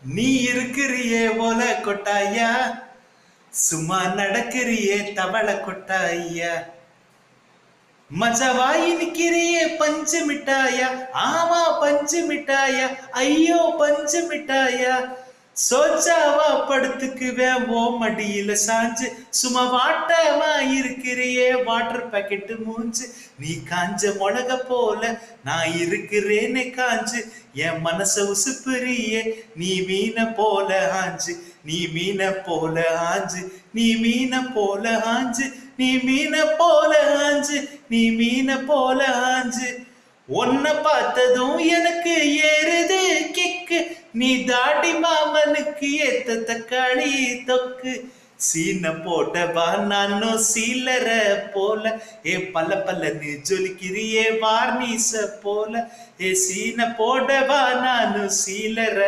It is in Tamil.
நீ இருக்கிறியே ஓல கொட்டாயா, சும்மா நடக்கிறியே தவள கொட்டாயா. மஜவாயி நிக்கிறியே பஞ்சு மிட்டாயா, ஆமா பஞ்சு மிட்டாயா, ஐயோ பஞ்சு மிட்டாயா. சோச்சாவா படுத்துக்குவேன் ஓ மடியில சாஞ்சு, சும்மா வாட்டமா இருக்கிறியே வாட்டர் பாக்கெட்டு மூஞ்சு. நீ காஞ்ச மிளக போல நான் இருக்கிறேனே காஞ்சு, என் மனச உசுப்புறியே நீ மீன போல ஆஞ்சு. நீ மீன போல ஆஞ்சு, நீ மீன போல ஆஞ்சு, நீ மீன போல ஆஞ்சு, நீ மீன போல ஆஞ்சு. உன்னை பார்த்ததும் எனக்கு ஏறுது கிக்கு, நீ தாடி மாமனுக்கு ஏத்த தக்காளி தொக்கு. சீன போட்டவா நானும் சீலர போல, ஏ பல்ல பல்லன்னு ஜொலிக்கிறியே வார்னிச போல. ஏ சீன போடவா நானும் சீலர